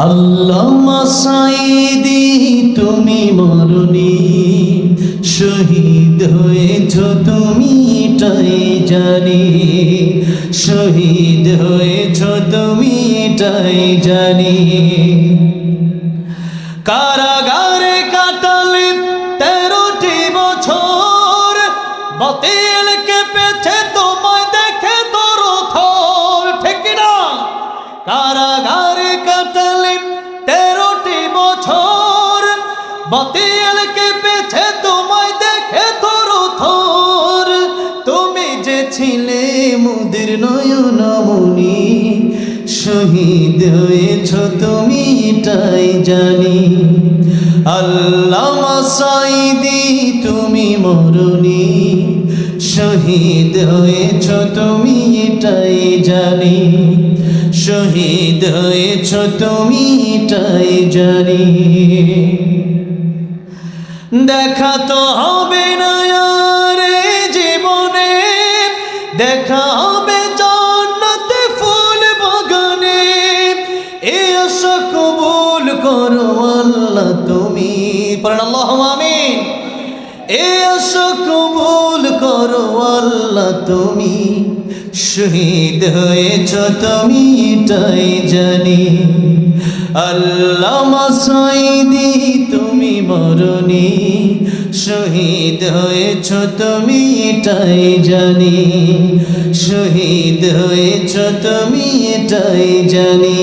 আল্লামা সাঈদী তুমি মরনি, শহীদ হয়েছ তুমি এটাই জানি, শহীদ হয়েছ তুমি এটাই জানি। কারাগারে কাটালে 13টি বছর, বাতিলকে পেছে তোমায় দেখে তোর থর, ঠিক না? কারাগারে কাটালে 13টি বছর, বাতিলকে পেছে তোমায় দেখে তোর থর। তুমি যে ছিলে মুদের নয়নমণি, শহীদ হয়েছ তুমি এটাই জানি। আল্লামা সাঈদী তুমি মরনি, শহীদ হয়েছ তুমি এটাই জানি, শহীদ হয়েছ তুমি এটাই জানি। দেখা তো হবে না আর এ জীবনে, দেখা হবে জান্নাতে ফুল বাগানে। এ আশা কবুল করো আল্লাহ তুমি, পড়েন আল্লাহুম্মা আমিন। এ আশা কবুল করো আল্লাহ তুমি, শহীদ হয়েছ তুমি এটাই জানি। আল্লামা সাঈদী তুমি মরনি, শহীদ হয়েছ তুমি এটাই জানি, শহীদ হয়েছ তুমি এটাই জানি।